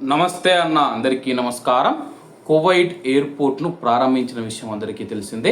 నమస్తే అన్న, అందరికీ నమస్కారం. కువైట్ ఎయిర్పోర్ట్ను ప్రారంభించిన విషయం అందరికీ తెలిసిందే.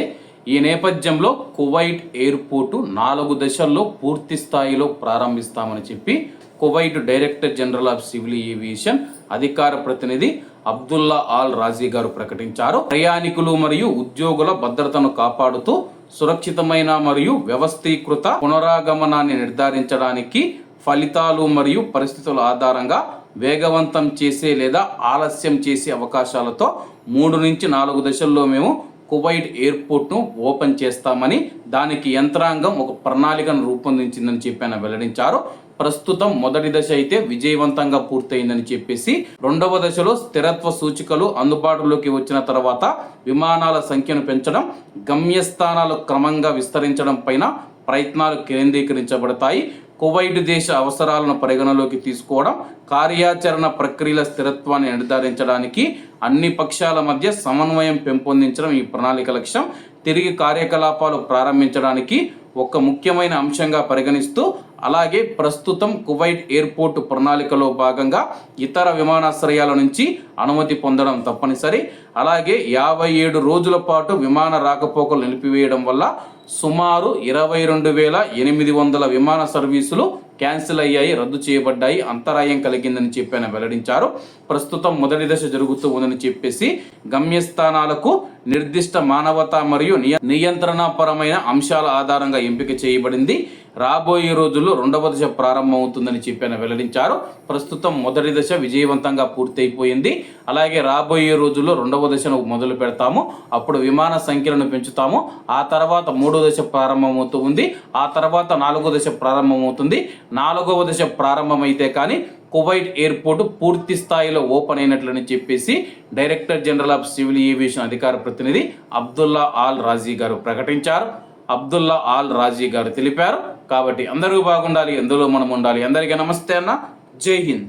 ఈ నేపథ్యంలో కువైట్ ఎయిర్పోర్టు 4 దశల్లో పూర్తి స్థాయిలో ప్రారంభిస్తామని చెప్పి Kuwait director general of civil aviation అధికార ప్రతినిధి అబ్దుల్లా ఆల్ రాజీ గారు ప్రకటించారు. ప్రయాణికులు మరియు ఉద్యోగుల భద్రతను కాపాడుతూ సురక్షితమైన మరియు వ్యవస్థీకృత పునరాగమనాన్ని నిర్ధారించడానికి ఫలితాలు మరియు పరిస్థితుల ఆధారంగా వేగవంతం చేసే లేదా ఆలస్యం చేసే అవకాశాలతో 3 నుంచి 4 దశల్లో మేము కువైట్ ఎయిర్పోర్ట్ను ఓపెన్ చేస్తామని దానికి యంత్రాంగం ఒక ప్రణాళికను రూపొందించిందని చెప్పి ఆయన వెల్లడించారు. ప్రస్తుతం మొదటి దశ అయితే విజయవంతంగా పూర్తయిందని చెప్పేసి, రెండవ దశలో స్థిరత్వ సూచికలు అందుబాటులోకి వచ్చిన తర్వాత విమానాల సంఖ్యను పెంచడం, గమ్యస్థానాలు క్రమంగా విస్తరించడం పైన ప్రయత్నాలు కేంద్రీకరించబడతాయి. కువైట్ దేశ అవసరాలను పరిగణలోకి తీసుకోవడం, కార్యాచరణ ప్రక్రియల స్థిరత్వాన్ని నిర్ధారించడానికి అన్ని పక్షాల మధ్య సమన్వయం పెంపొందించడం ఈ ప్రణాళిక లక్ష్యం. తిరిగి కార్యకలాపాలు ప్రారంభించడానికి ఒక ముఖ్యమైన అంశంగా పరిగణిస్తూ, అలాగే ప్రస్తుతం కువైట్ ఎయిర్పోర్టు ప్రణాళికలో భాగంగా ఇతర విమానాశ్రయాల నుంచి అనుమతి పొందడం తప్పనిసరి. అలాగే 57 రోజుల పాటు విమాన రాకపోకలు నిలిపివేయడం వల్ల సుమారు 22,800 విమాన సర్వీసులు క్యాన్సిల్ అయ్యాయి, రద్దు చేయబడ్డాయి, అంతరాయం కలిగిందని చెప్పి ఆయన వెల్లడించారు. ప్రస్తుతం మొదటి దశ జరుగుతూ ఉందని చెప్పేసి గమ్యస్థానాలకు నిర్దిష్ట మానవతా మరియు నియంత్రణపరమైన అంశాల ఆధారంగా ఎంపిక చేయబడింది. రాబోయే రోజుల్లో రెండవ దశ ప్రారంభమవుతుందని చెప్పి ఆయన వెల్లడించారు. ప్రస్తుతం మొదటి దశ విజయవంతంగా పూర్తయిపోయింది. అలాగే రాబోయే రోజుల్లో రెండవ దశను మొదలు పెడతాము. అప్పుడు విమాన సంఖ్యలను పెంచుతాము. ఆ తర్వాత 3వ దశ ప్రారంభమవుతూ ఉంది. ఆ తర్వాత 4వ దశ ప్రారంభమవుతుంది. 4వ దశ ప్రారంభమైతే కానీ కువైట్ ఎయిర్పోర్టు పూర్తి స్థాయిలో ఓపెన్ అయినట్లని చెప్పేసి director general of civil aviation అధికార ప్రతినిధి అబ్దుల్లా ఆల్ రాజీ గారు ప్రకటించారు. అబ్దుల్లా ఆల్ రాజీ గారు తెలిపారు. కాబట్టి అందరూ బాగుండాలి, ఎందులో మనం ఉండాలి. అందరికీ నమస్తే అన్న, జై హింద్.